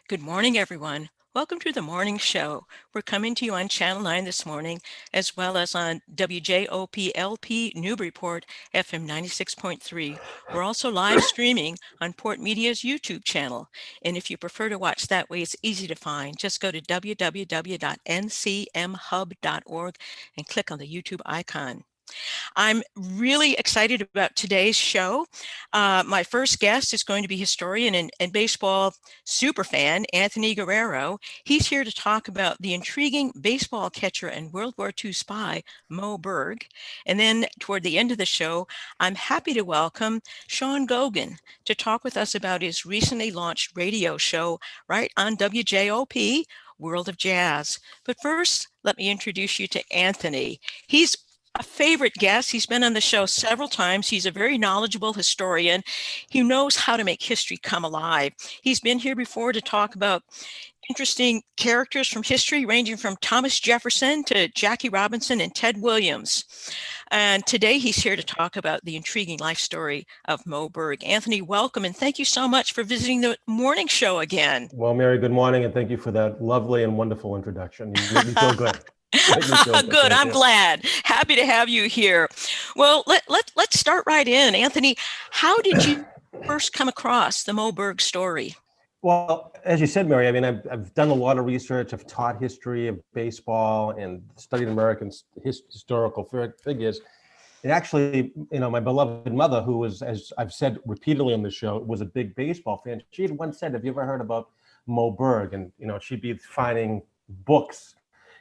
Good morning, everyone. Welcome to the morning show. We're coming to you on Channel 9 this morning, as well as on WJOP LP Newburyport FM 96.3. We're also live streaming on Port Media's YouTube channel. And if you prefer to watch that way, it's easy to find. Just go to www.ncmhub.org and click on the YouTube icon. I'm really excited about today's show. My first guest is going to be historian and baseball superfan, Anthony Guerriero. He's here to talk about the intriguing baseball catcher and World War II spy, Moe Berg. And then toward the end of the show, I'm happy to welcome Sean Goguen to talk with us about his recently launched radio show right on WJOP, World of Jazz. But first, let me introduce you to Anthony. He's a favorite guest. He's been on the show several times. He's a very knowledgeable historian. He knows how to make history come alive. He's been here before to talk about interesting characters from history, ranging from Thomas Jefferson to Jackie Robinson and Ted Williams. And today he's here to talk about the intriguing life story of Moe Berg. Anthony, welcome, and thank you so much for visiting the morning show again. Well, Mary, good morning, and thank you for that lovely and wonderful introduction. You made me feel good. Good. I'm glad. Happy to have you here. Well, let's start right in. Anthony, how did you first come across the Moe Berg story? Well, as you said, Mary, I mean, I've done a lot of research. I've taught history of baseball and studied American historical figures. And actually, my beloved mother, who was, as I've said repeatedly on the show, was a big baseball fan. She had once said, "Have you ever heard about Moe Berg?" And she'd be finding books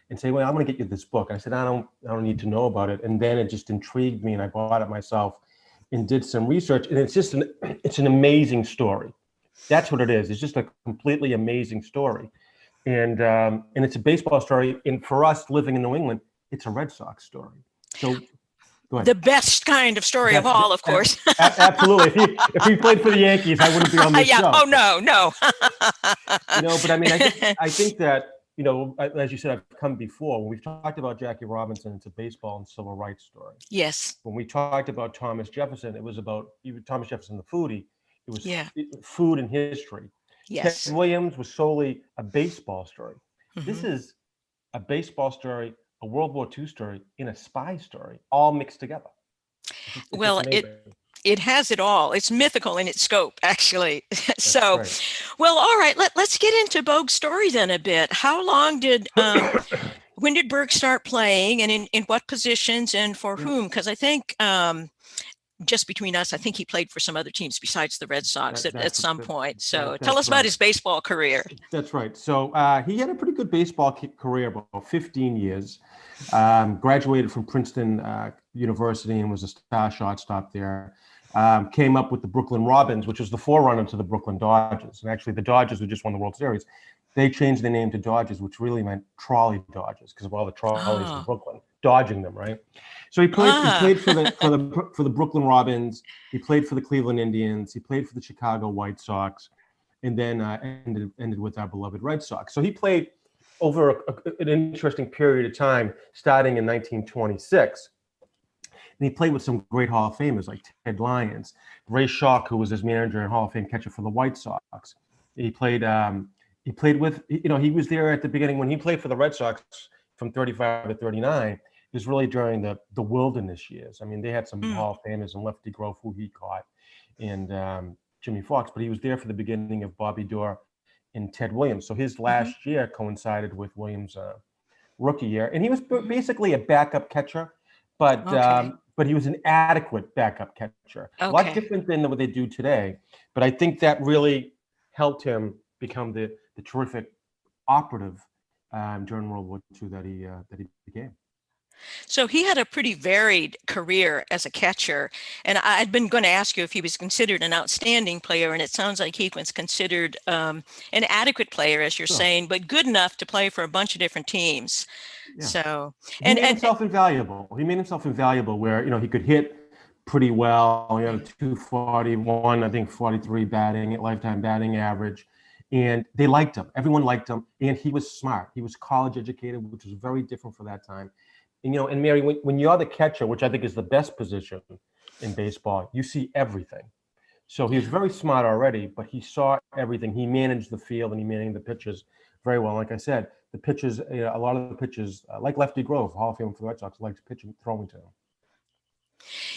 and say, "Well, I'm going to get you this book." I said, I don't need to know about it. And then it just intrigued me, and I bought it myself and did some research. And it's an amazing story. That's what it is. It's just a completely amazing story. And it's a baseball story. And for us living in New England, it's a Red Sox story. So go ahead. The best kind of story of all, of course. Absolutely. If he played for the Yankees, I wouldn't be on this show. Oh, no. But I mean, I think that, as you said, I've come before. When we've talked about Jackie Robinson, it's a baseball and civil rights story. Yes. When we talked about Thomas Jefferson, it was about Thomas Jefferson, the foodie. It was food and history. Yes. Ted Williams was solely a baseball story. Mm-hmm. This is a baseball story, a World War II story, and a spy story, all mixed together. Well, it has it all. It's mythical in its scope, actually. So, right. Well, all right, let's get into Berg's story then a bit. How long when did Berg start playing, and in what positions and for whom? Because I think, just between us, I think he played for some other teams besides the Red Sox at some point. So tell us about his baseball career. That's right. So he had a pretty good baseball career, about 15 years. Graduated from Princeton University and was a star shortstop there. Came up with the Brooklyn Robins, which was the forerunner to the Brooklyn Dodgers. And actually, the Dodgers, who just won the World Series, they changed the name to Dodgers, which really meant trolley Dodgers because of all the trolleys in Brooklyn dodging them, right? So he played for the Brooklyn Robins. He played for the Cleveland Indians. He played for the Chicago White Sox, and then ended with our beloved Red Sox. So he played over an interesting period of time, starting in 1926. And he played with some great Hall of Famers like Ted Lyons, Ray Schalk, who was his manager and Hall of Fame catcher for the White Sox. He played with, he was there at the beginning when he played for the Red Sox from 35 to 39. It was really during the wilderness years. I mean, they had some Hall of Famers and Lefty Grove, who he caught, and Jimmy Foxx, but he was there for the beginning of Bobby Doerr and Ted Williams. So his last year coincided with Williams' rookie year. And he was basically a backup catcher, but he was an adequate backup catcher. A lot different than what they do today. But I think that really helped him become the terrific operative during World War II that he became. So he had a pretty varied career as a catcher. And I'd been going to ask you if he was considered an outstanding player, and it sounds like he was considered an adequate player, as you're saying, but good enough to play for a bunch of different teams. Yeah. So he made himself invaluable. He made himself invaluable where, he could hit pretty well. He had a 241, I think 43 lifetime batting average. And they liked him. Everyone liked him. And he was smart. He was college educated, which was very different for that time. And, and Mary, when you're the catcher, which I think is the best position in baseball, you see everything. So he was very smart already, but he saw everything. He managed the field and he managed the pitches very well. Like I said, the pitches, a lot of the pitches, like Lefty Grove, Hall of Fame for the Red Sox, likes pitching, throwing to him.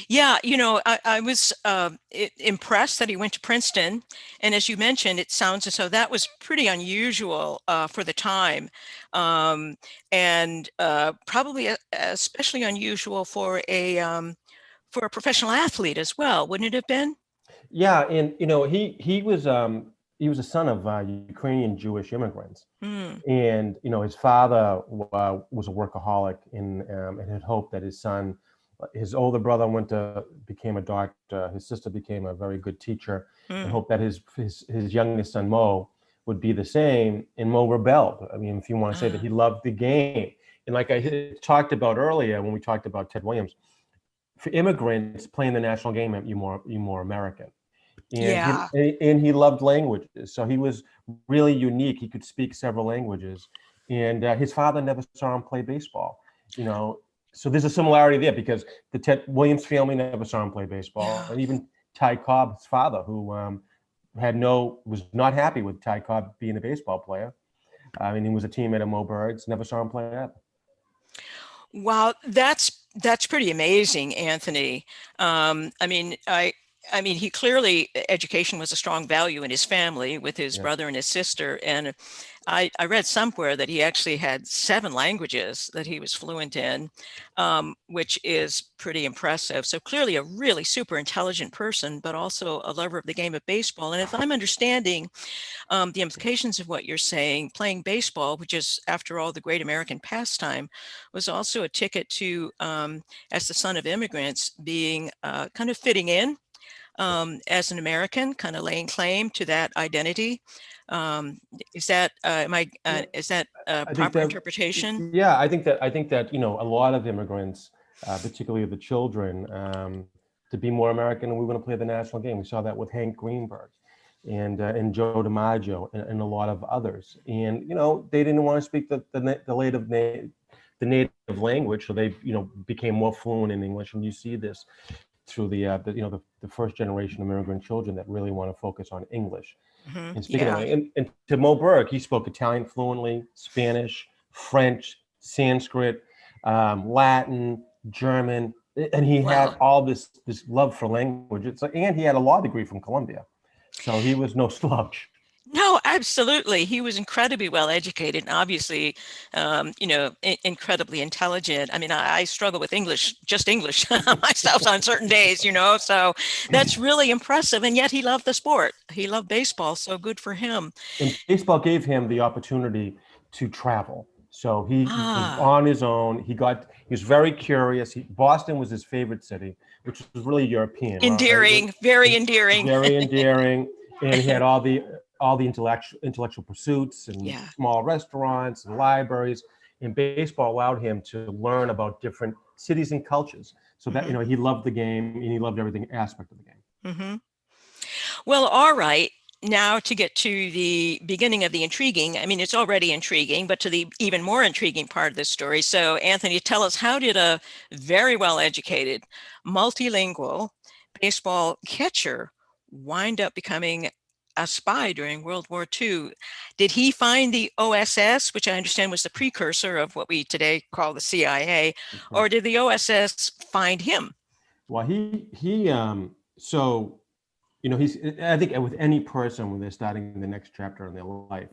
Yeah, I was impressed that he went to Princeton. And as you mentioned, it sounds as though that was pretty unusual for the time. And probably especially unusual for a professional athlete as well, wouldn't it have been? Yeah, and he was a son of Ukrainian Jewish immigrants, Mm, and his father was a workaholic and had hoped that his older brother became a doctor, his sister became a very good teacher, and mm. hoped that his youngest son Moe would be the same. And Moe rebelled. I mean, if you want to say that, Ah, he loved the game, and like I talked about earlier when we talked about Ted Williams, for immigrants playing the national game meant you more American. And yeah. he loved languages, so he was really unique. He could speak several languages, and his father never saw him play baseball. You know, so there's a similarity there because the Ted Williams family never saw him play baseball, Yeah. and even Ty Cobb, his father, who was not happy with Ty Cobb being a baseball player. I mean, he was a teammate of Moe Berg's, never saw him play either. Wow, that's pretty amazing, Anthony. I mean, he clearly education was a strong value in his family with his Yeah. brother and his sister. And I read somewhere that he actually had 7 languages that he was fluent in, which is pretty impressive. So clearly a really super intelligent person, but also a lover of the game of baseball. And if I'm understanding the implications of what you're saying, playing baseball, which is, after all, the great American pastime, was also a ticket to, as the son of immigrants, being kind of fitting in as an American, kind of laying claim to that identity. Um, is that Yeah. is that a I think proper that, interpretation? yeah, I think that a lot of immigrants, particularly the children, to be more American, and we want to play the national game. We saw that with Hank Greenberg, and Joe DiMaggio, and a lot of others. And they didn't want to speak the native language, so they became more fluent in English. And you see this through the first generation of immigrant children that really want to focus on English. And speaking of Yeah. language, and to Moe Berg, he spoke Italian fluently, Spanish, French, Sanskrit, Latin, German, and he had Well, all this love for language. And he had a law degree from Columbia, so he was no slouch. no, absolutely. He was incredibly well educated and obviously, incredibly intelligent. I mean, I struggle with English, just English myself on certain days, so that's really impressive. And yet he loved the sport. He loved baseball. So good for him. And baseball gave him the opportunity to travel. So he was Ah, on his own. He was very curious. Boston was his favorite city, which was really European, right? endearing, very endearing. Very endearing, and he had all the intellectual pursuits and Yeah. small restaurants and libraries. And baseball allowed him to learn about different cities and cultures. So that Hmm. he loved the game and he loved everything aspect of the game. Hmm. Well, all right. Now to get to the beginning of the intriguing, I mean, it's already intriguing, but to the even more intriguing part of this story. So, Anthony, tell us, how did a very well-educated, multilingual baseball catcher wind up becoming a spy during World War II? Did he find the OSS, which I understand was the precursor of what we today call the CIA, or did the OSS find him? Well, so he's, I think with any person when they're starting the next chapter in their life,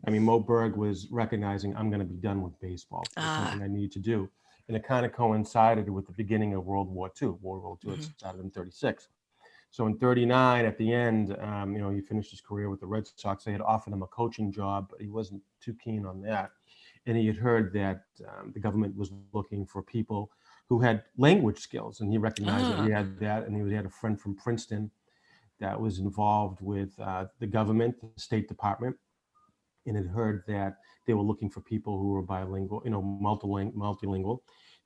I mean, Moe Berg was recognizing, I'm going to be done with baseball. It's Ah, something I need to do. And it kind of coincided with the beginning of World War II. World War II had mhm. started in 36. So in 39, at the end, he finished his career with the Red Sox. They had offered him a coaching job, but he wasn't too keen on that. And he had heard that the government was looking for people who had language skills, and he recognized that he Ah, had that. And he had a friend from Princeton that was involved with the government, the State Department, and had heard that they were looking for people who were bilingual, multilingual.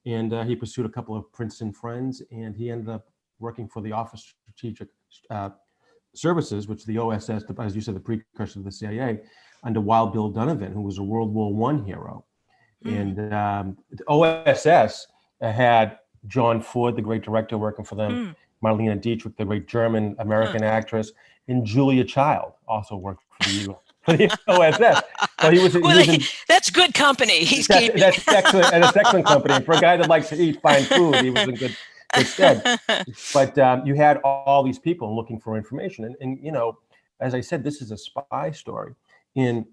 And he pursued a couple of Princeton friends, and he ended up working for the Office of Strategic Services, which the OSS, as you said, the precursor to the CIA, under Wild Bill Donovan, who was a World War I hero. mm, And the OSS had John Ford, the great director, working for them, mm. Marlene Dietrich, the great German-American actress, and Julia Child also worked for the OSS. So he was in. That's good company he's keeping. That's excellent, and it's excellent company. And for a guy that likes to eat fine food, he was in good stead. But you had all these people looking for information, and you know, as I said, this is a spy story. And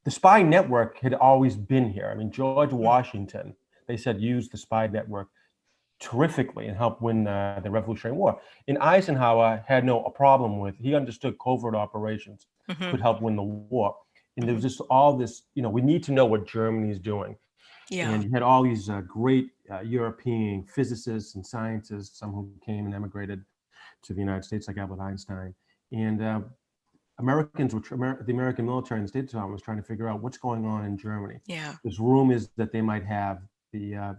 the spy network had always been here. I mean, George Washington, they said, used the spy network terrifically and helped win the Revolutionary War. And Eisenhower had no problem with. He understood covert operations could help win the war. And there was just all this, you know, we need to know what Germany's doing. Yeah. And you had all these great European physicists and scientists, some who came and emigrated to the United States, like Albert Einstein. And Americans, the American military and the State Department was trying to figure out what's going on in Germany. Yeah. This room is that they might have the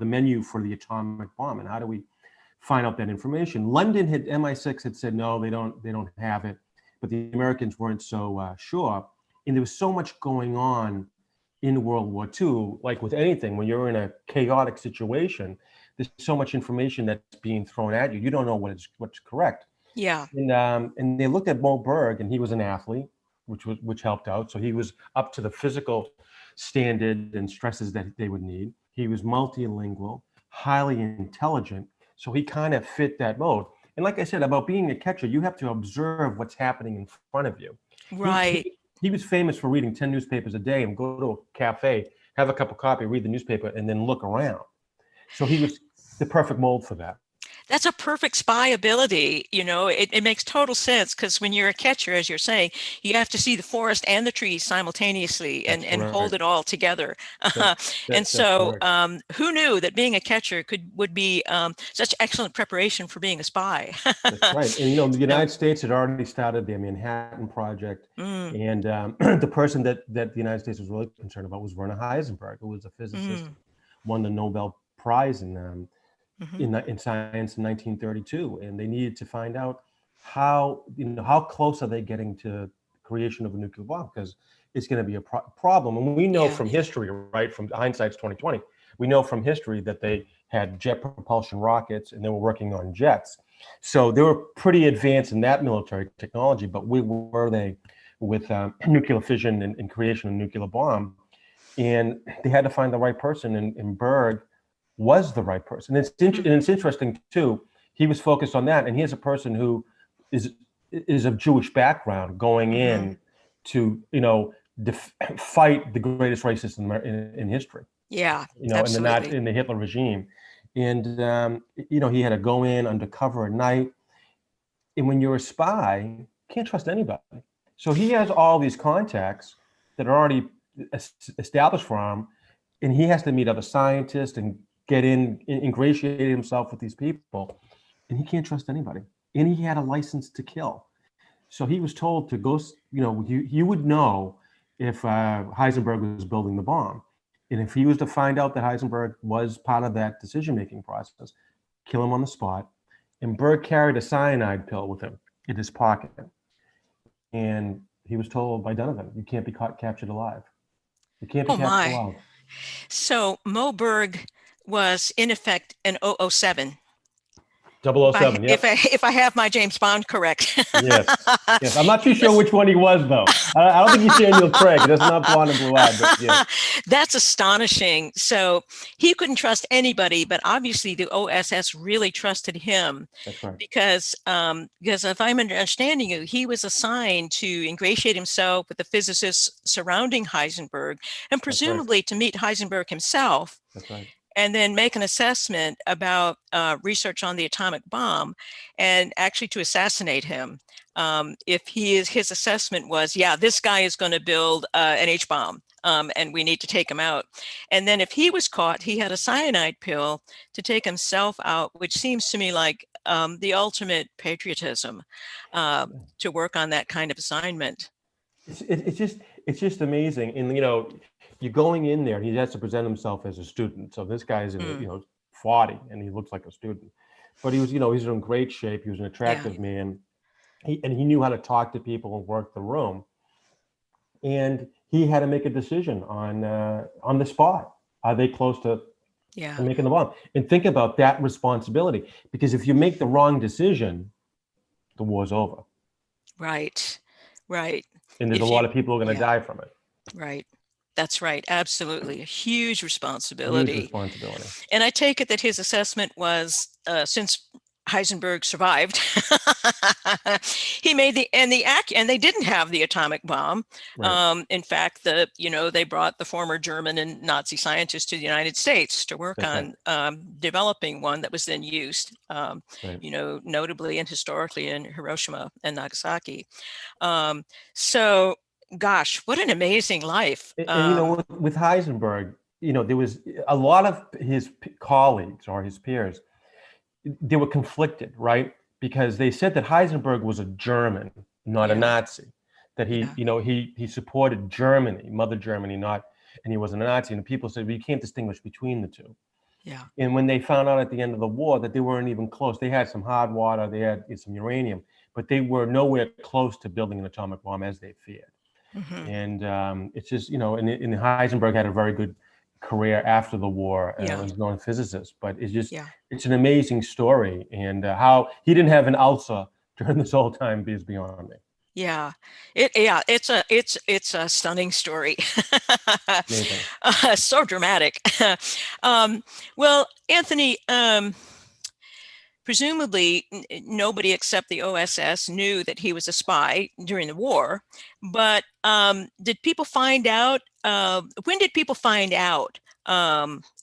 menu for the atomic bomb, and how do we find out that information? London had MI6 had said no, they don't have it, but the Americans weren't so sure. And there was so much going on in World War II, like with anything, when you're in a chaotic situation, there's so much information that's being thrown at you. You don't know what's correct. Yeah. And they looked at Moe Berg, and he was an athlete, which helped out. So he was up to the physical standard and stresses that they would need. He was multilingual, highly intelligent. So he kind of fit that mold. And like I said, about being a catcher, you have to observe what's happening in front of you. Right. He was famous for reading 10 newspapers a day and go to a cafe, have a cup of coffee, read the newspaper, and then look around. So he was the perfect mold for that. That's a perfect spy ability. You know, it makes total sense, because when you're a catcher, as you're saying, you have to see the forest and the trees simultaneously and hold it all together. And so who knew that being a catcher would be such excellent preparation for being a spy? That's right. And, you know, the United States had already started the Manhattan Project. And the person that the United States was really concerned about was Werner Heisenberg, who was a physicist, won the Nobel Prize in science in 1932, and they needed to find out how close are they getting to the creation of a nuclear bomb, because it's going to be a problem. And we know from history, right, from hindsight's 2020, we know from history that they had jet propulsion rockets and they were working on jets. So they were pretty advanced in that military technology, but where were they with nuclear fission and creation of a nuclear bomb? And they had to find the right person, and Berg was the right person. And it's interesting too. He was focused on that, and here's a person who is of Jewish background going in to fight the greatest racist in history. Yeah, in the Hitler regime, and he had to go in undercover at night. And when you're a spy, you can't trust anybody. So he has all these contacts that are already established for him, and he has to meet other scientists and ingratiate himself with these people, and he can't trust anybody. And he had a license to kill. So he was told to go, you would know if Heisenberg was building the bomb. And if he was to find out that Heisenberg was part of that decision-making process, kill him on the spot. And Berg carried a cyanide pill with him in his pocket. And he was told by Donovan, you can't be captured alive. You can't be captured alive. So Moe Berg was in effect an 007. 007, yeah. If I have my James Bond correct. Yes. I'm not too sure which one he was, though. I don't think he's Daniel Craig. He does not blonde and blue eyed, but yeah. That's astonishing. So he couldn't trust anybody, but obviously the OSS really trusted him. That's right. Because if I'm understanding you, he was assigned to ingratiate himself with the physicists surrounding Heisenberg, and presumably to meet Heisenberg himself. That's right. And then make an assessment about research on the atomic bomb, and actually to assassinate him. If his assessment was, this guy is going to build an H-bomb, and we need to take him out. And then if he was caught, he had a cyanide pill to take himself out, which seems to me like the ultimate patriotism to work on that kind of assignment. It's just amazing. And, you're going in there, and he has to present himself as a student. So this guy's in 40, and he looks like a student. But he was, he's in great shape. He was an attractive man. He knew how to talk to people and work the room. And he had to make a decision on the spot. Are they close to Yeah. and making the bomb. And think about that responsibility, because if you make the wrong decision, the war's over. Right. Right. And there's a If lot you, of people who are going to yeah, die from it. right. That's right. Absolutely. A huge Huge responsibility. responsibility. And I take it that his assessment was, since Heisenberg survived, he made and they didn't have the atomic bomb. Right. In fact, they brought the former German and Nazi scientists to the United States to work That's right. on developing one that was then used, Right. notably and historically in Hiroshima and Nagasaki. So, gosh, what an amazing life. And with Heisenberg, there was a lot of his colleagues or his peers, they were conflicted, right? Because they said that Heisenberg was a German, not a Yeah. Nazi. That he, Yeah. he supported Germany, Mother Germany, and he wasn't a Nazi. And people said, well, you can't distinguish between the two. Yeah. And when they found out at the end of the war that they weren't even close, they had some hard water, they had some uranium, but they were nowhere close to building an atomic bomb as they feared. Mm-hmm. And it's just, and Heisenberg had a very good career after the war Yeah. as a known physicist, but Yeah. it's an amazing story. And how he didn't have an ulcer during this whole time is beyond me. Yeah, it's a stunning story. Amazing. So dramatic. Well, Anthony, presumably nobody except the OSS knew that he was a spy during the war. But did people find out? When did people find out?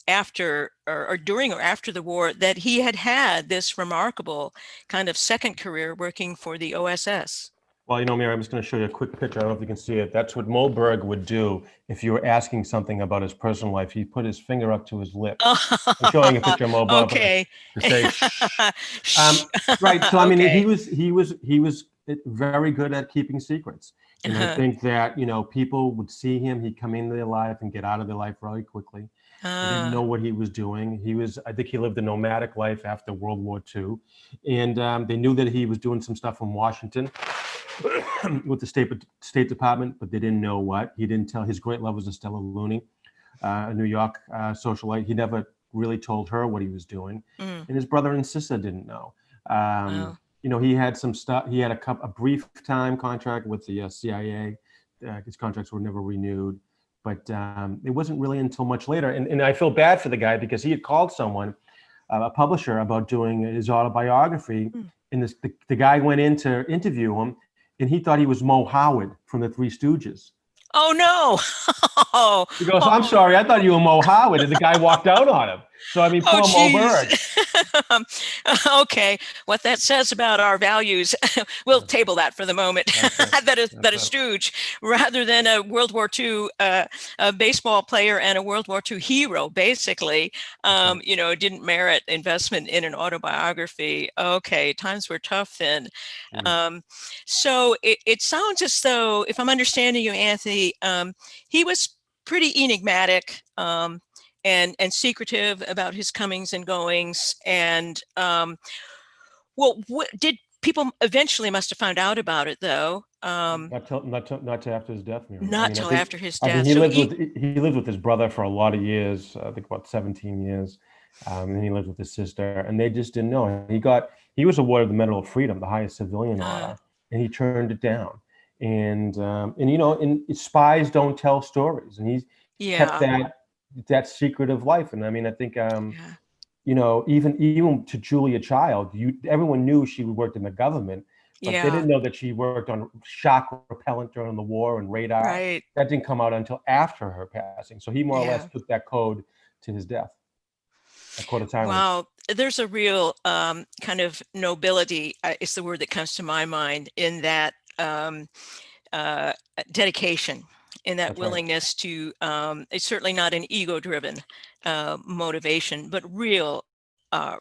After or during or after the war, that he had this remarkable kind of second career working for the OSS? Well, Mary, I'm just going to show you a quick picture. I don't know if you can see it. That's what Moe Berg would do if you were asking something about his personal life. He'd put his finger up to his lips. I'm showing a picture of Moe Berg Okay. to say, shh. Right. So, I mean, Okay. he was very good at keeping secrets. And I think that, people would see him, he'd come into their life and get out of their life really quickly. They didn't know what he was doing. I think he lived a nomadic life after World War II. And they knew that he was doing some stuff in Washington with the State Department, but they didn't know what. He didn't tell. His great love was Estella Looney, a New York socialite. He never really told her what he was doing. And his brother and sister didn't know. Wow. He had some stuff. He had a brief time contract with the CIA. His contracts were never renewed. But it wasn't really until much later. And I feel bad for the guy because he had called someone, a publisher, about doing his autobiography. And the guy went in to interview him, and he thought he was Mo Howard from the Three Stooges. Oh, no. He goes, I'm sorry, I thought you were Mo Howard. And the guy walked out on him. So, I mean, poor Moe Berg. Okay, what that says about our values, we'll table that for the moment. that a stooge, rather than a World War II a baseball player and a World War II hero, basically, didn't merit investment in an autobiography. Okay, times were tough then. So it sounds as though, if I'm understanding you, Anthony, he was pretty enigmatic. And secretive about his comings and goings. And did people eventually must have found out about it, though? Not till after his death, Mary. Not till after his death. I mean, he lived with his brother for a lot of years. I think about 17 years, and he lived with his sister, and they just didn't know. He was awarded the Medal of Freedom, the highest civilian honor, and he turned it down. And spies don't tell stories, and he's kept that secretive life. And I mean, I think even to Julia Child, everyone knew she worked in the government, but they didn't know that she worked on shock repellent during the war and radar. Right. That didn't come out until after her passing. So he more or less took that code to his death. A code of silence. Wow, there's a real kind of nobility, is the word that comes to my mind, in that dedication, in that willingness to, it's certainly not an ego-driven motivation, but real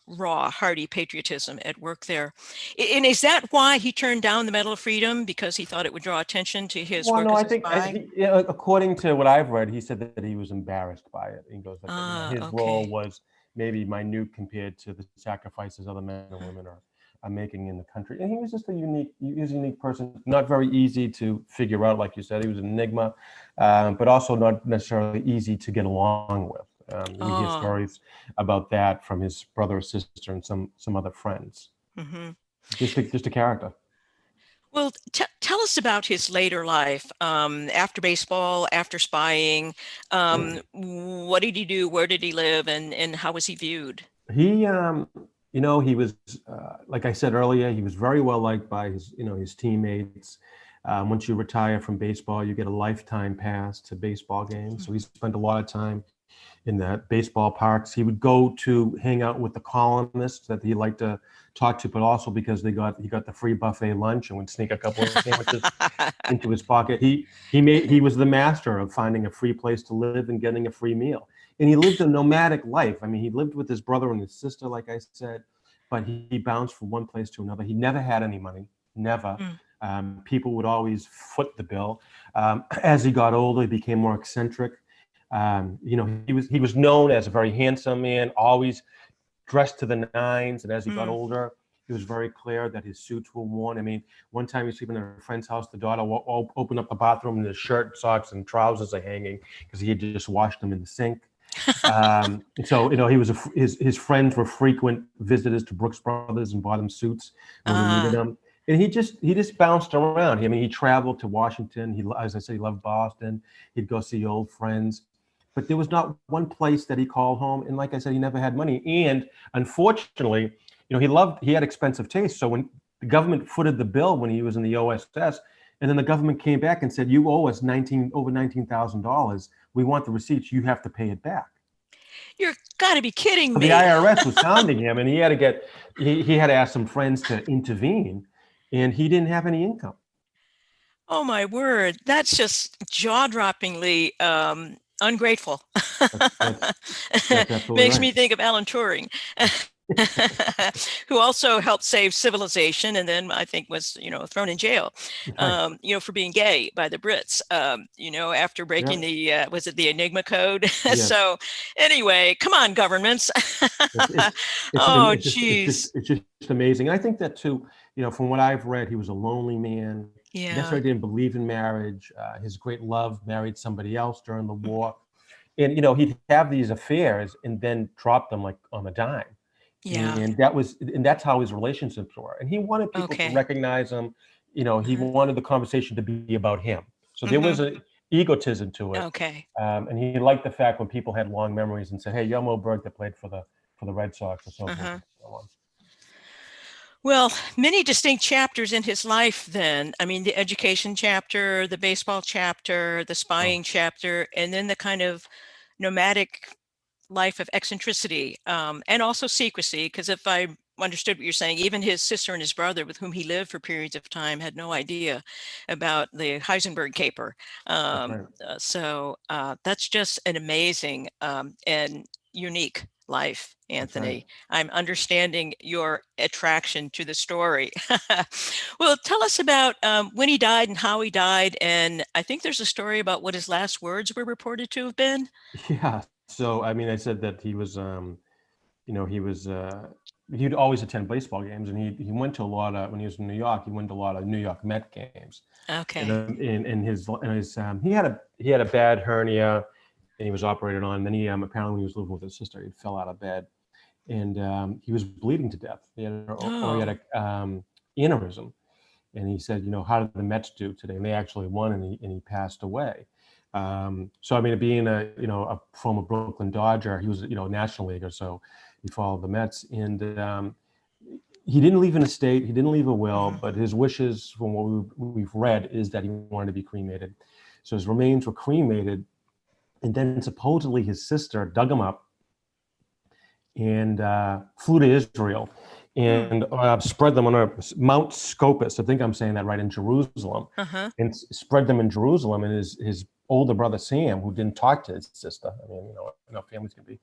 raw, hearty patriotism at work there. And is that why he turned down the Medal of Freedom? Because he thought it would draw attention to his work as a spy? According to what I've read, he said that he was embarrassed by it. He goes, his role was maybe minute compared to the sacrifices other men and women are making in the country. And he was just a unique person, not very easy to figure out. Like you said, he was an enigma, but also not necessarily easy to get along with. You hear stories about that from his brother or sister and some other friends. Mm-hmm. Just a character. Well, tell us about his later life, after baseball, after spying. What did he do? Where did he live? And how was he viewed? He, he was, like I said earlier, he was very well liked by his teammates. Once you retire from baseball, you get a lifetime pass to baseball games. So he spent a lot of time in the baseball parks. He would go to hang out with the columnists that he liked to talk to, but also because he got the free buffet lunch and would sneak a couple of sandwiches into his pocket. He was the master of finding a free place to live and getting a free meal. And he lived a nomadic life. I mean, he lived with his brother and his sister, like I said, but he bounced from one place to another. He never had any money, never. People would always foot the bill. As he got older, he became more eccentric. He was known as a very handsome man, always dressed to the nines. And as he got older, it was very clear that his suits were worn. I mean, one time he was sleeping at a friend's house, the daughter opened up the bathroom and his shirt, socks, and trousers are hanging because he had just washed them in the sink. So he was his friends were frequent visitors to Brooks Brothers and bought him suits when we needed them. And he just bounced around. I mean, he traveled to Washington. As I said, he loved Boston. He'd go see old friends. But there was not one place that he called home. And like I said, he never had money. And unfortunately, he had expensive taste. So when the government footed the bill when he was in the OSS, and then the government came back and said, you owe us over $19,000. We want the receipts. You have to pay it back. You're got to be kidding me. The IRS was hounding him, and he had to ask some friends to intervene, and he didn't have any income. Oh my word. That's just jaw-droppingly ungrateful. That's Makes right. me think of Alan Turing. Who also helped save civilization, and then I think was thrown in jail, for being gay by the Brits. After breaking the was it the Enigma code? Yes. So anyway, come on, governments. It's just amazing. And I think that too. From what I've read, he was a lonely man. Yeah. That's why he didn't believe in marriage. His great love married somebody else during the war, and he'd have these affairs and then drop them like on a dime. Yeah. And that's how his relationships were. And he wanted people to recognize him. He wanted the conversation to be about him. So there was an egotism to it. Okay. And he liked the fact when people had long memories and said, "Hey, you're Moe Berg that played for the Red Sox," or so forth and so on. Well, many distinct chapters in his life then. I mean, the education chapter, the baseball chapter, the spying chapter, and then the kind of nomadic life of eccentricity, and also secrecy, because if I understood what you're saying, even his sister and his brother, with whom he lived for periods of time, had no idea about the Heisenberg caper. So that's just an amazing and unique life, Anthony. I'm understanding your attraction to the story. Well, tell us about when he died and how he died. And I think there's a story about what his last words were reported to have been. Yeah. So, I mean, I said that he was, he'd always attend baseball games, and he went to a lot of, when he was in New York, he went to a lot of New York Met games. Okay. And he had a bad hernia, and he was operated on. And then he apparently when he was living with his sister, he fell out of bed, and he was bleeding to death. He had an aortic aneurysm, and he said, how did the Mets do today? And they actually won, and he passed away. So I mean, being a former Brooklyn Dodger, he was National Leaguer, so he followed the Mets, and he didn't leave an estate, he didn't leave a will, but his wishes, from what we've read, is that he wanted to be cremated. So his remains were cremated, and then supposedly his sister dug him up and flew to Israel and spread them on Mount Scopus. I think I'm saying that right, in Jerusalem, and spread them in Jerusalem. And his older brother Sam, who didn't talk to his sister, I mean, families can be,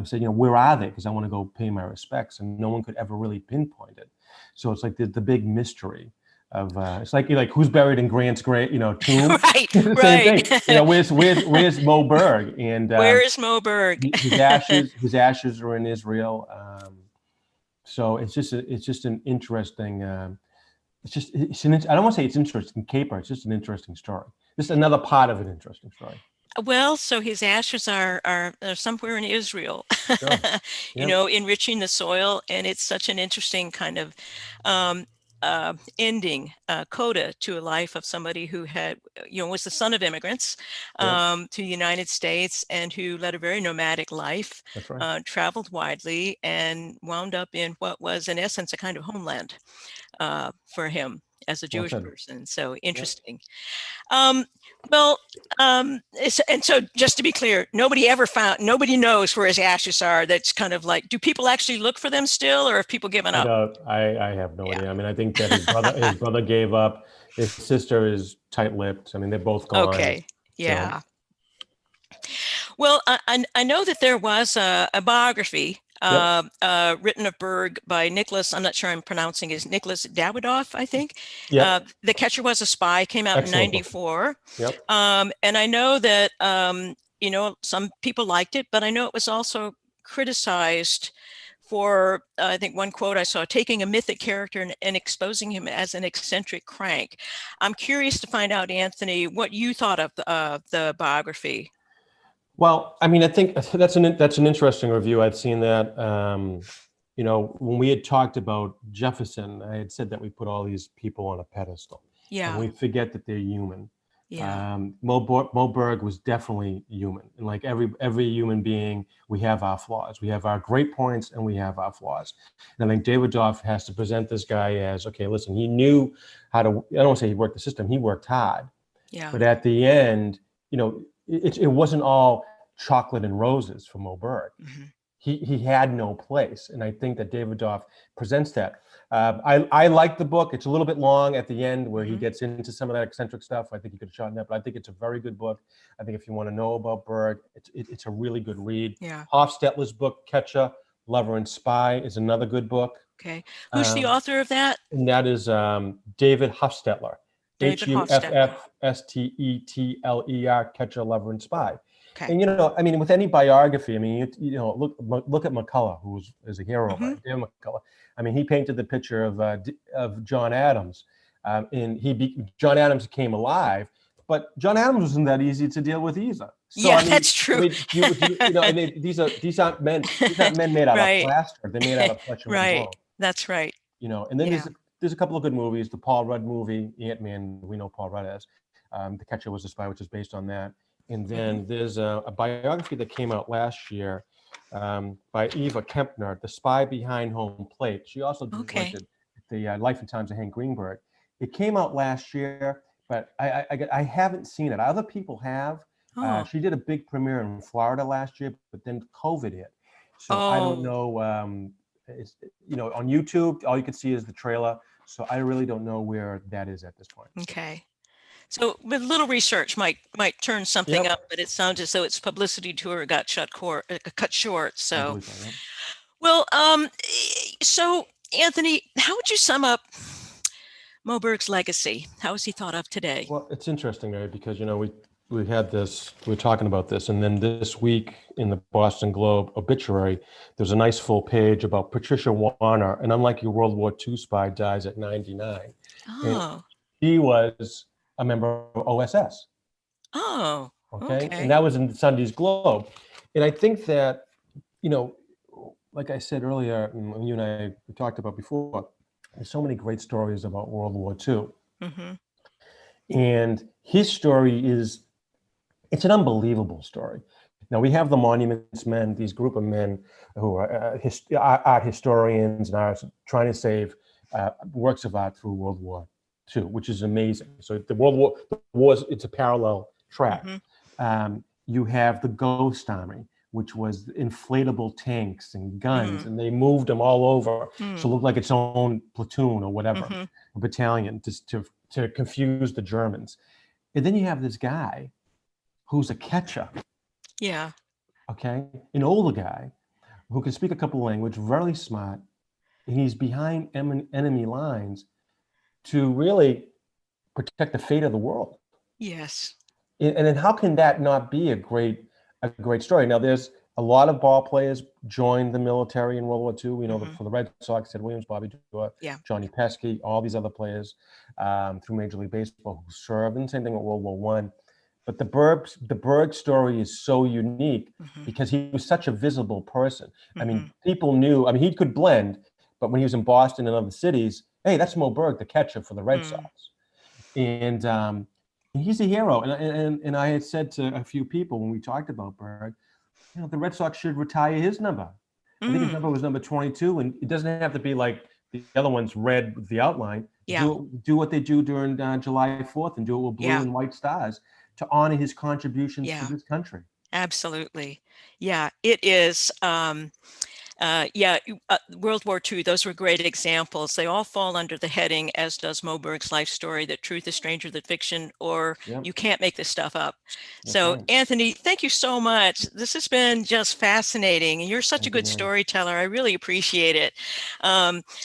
said, where are they? Because I want to go pay my respects, and no one could ever really pinpoint it. So it's like the big mystery of it's like who's buried in Grant's tomb. Right. Same thing. Where's Moe Berg? And where is Moe Berg? his ashes are in Israel. So it's just an interesting. I don't want to say it's interesting caper. It's just an interesting story. Just another part of an interesting story. Well, so his ashes are somewhere in Israel, Sure. you Yep. know, enriching the soil, and it's such an interesting kind of um, ending coda to a life of somebody who had, you know, was the son of immigrants Yep. to the United States and who led a very nomadic life, That's right. traveled widely, and wound up in what was, in essence, a kind of homeland for him as a Well Jewish said. person. So Yep. interesting. Um, well, and so just to be clear, nobody knows where his ashes are. That's kind of like, do people actually look for them still, or have people given I up? don't. I have no Yeah. idea. I mean, I think that his brother gave up. His sister is tight-lipped. I mean, they're both gone. Okay. So Yeah. Well, I know that there was a biography yep. written of Berg by Nicholas. I'm not sure I'm pronouncing his Nicholas Dawidoff, I think. Yep. The Catcher Was a Spy came out in Excellent book. '94. Yep. And I know that, you know, some people liked it, but I know it was also criticized for, I think one quote I saw, taking a mythic character and exposing him as an eccentric crank. I'm curious to find out, Anthony, what you thought of the biography. Well, I mean, I think that's an interesting review. I'd seen that. When we had talked about Jefferson, I had said that we put all these people on a pedestal, and Yeah, we forget that they're human. yeah. Moe Berg was definitely human, and like every human being, we have our flaws. We have our great points, and we have our flaws. And I think Davidoff has to present this guy as, okay, listen, he knew how to. I don't want to say he worked the system; he worked hard, Yeah. but at the end, it wasn't all chocolate and roses for Moe Berg. Mhm. He had no place, and I think that Davidoff presents that. I like the book. It's a little bit long at the end where he Mhm. gets into some of that eccentric stuff. I think he could have shortened that, but I think it's a very good book. I think if you want to know about Berg, it's a really good read. Yeah. Hofstetler's book, Catcher, Lover and Spy, is another good book. Okay. Who's the Um, author of that? and that is David Hofstetler, David Hofstadter. Huffstetler, Catcher, Lover, and Spy. Okay. And I mean, with any biography, I mean, look at McCullough, who is a hero of Hmm. mine, David McCullough. I mean, he painted the picture of John Adams, and John Adams came alive, but John Adams wasn't that easy to deal with either. So Yeah, I mean, that's true. and these aren't men made out of Right. plaster; they're made out of flesh and Right. bone. That's right. And then Yeah. there's a couple of good movies. The Paul Rudd movie, Ant-Man, we know Paul Rudd as. The Catcher Was a Spy, which is based on that. And Hmm. then there's a biography that came out last year by Eva Kempner, The Spy Behind Home Plate. She also Okay. directed the Life and Times of Hank Greenberg. It came out last year, but I haven't seen it. Other people have. Oh. She did a big premiere in Florida last year, but then COVID hit. So I don't Oh. know. It's, on YouTube, all you can see is the trailer. So I really don't know where that is at this point. Okay. So with little research might turn something up, Yep, but it sounds as though its publicity tour got cut short. I So, believe so. Yep. well, so Anthony, how would you sum up Moe Berg's legacy? How is he thought of today? Well, it's interesting, Mary, because we're talking about this, and then this week in the Boston Globe obituary, there's a nice full page about Patricia Warner, and unlike your World War II spy, dies at 99, and Oh. she was a member of OSS. Oh. Okay, and Okay. that was in Sunday's Globe, and I think that you know, like I said earlier, and you and I talked about before, there's so many great stories about World War II. Mm-hmm. And his story it's an unbelievable story. Now we have the Monuments Men, these group of men who are art historians and are trying to save works of art through World War II, which is amazing. So the wars, it's a parallel track. Mm-hmm. You have the Ghost Army, which was inflatable tanks and guns, Mm-hmm. and they moved them all over, Mm-hmm. so it looked like its own platoon or whatever, Mm-hmm. a battalion, just to confuse the Germans. And then you have this guy who's a catcher, Yeah. okay, an older guy who can speak a couple of languages, very smart, and he's behind enemy lines to really protect the fate of the world. Yes. And then how can that not be a great story? Now, there's a lot of ball players joined the military in World War II. We know Mm-hmm. for the Red Sox, Ted Williams, Bobby Doerr, Yeah. Johnny Pesky, all these other players through Major League Baseball who served. And same thing with World War I. But the Berg story is so unique Mm-hmm. because he was such a visible person. I Mm-hmm. mean, people knew. I mean, he could blend, but when he was in Boston and other cities, hey, that's Moe Berg, the catcher for the Red Mm. Sox, and he's a hero. And I had said to a few people when we talked about Berg, the Red Sox should retire his number. I think his Mm. number was number 22, and it doesn't have to be like the other ones, red with the outline. Yeah. Do what they do during July 4th and do it with blue Yeah. and white stars to honor his contributions to Yeah. this country. Absolutely. Yeah, it is. World War II, those were great examples. They all fall under the heading, as does Moe Berg's life story, that truth is stranger than fiction, or Yep, you can't make this stuff up. that's So, right. Anthony, thank you so much. This has been just fascinating. You're such a Thank you, good Mary. storyteller. I really appreciate it.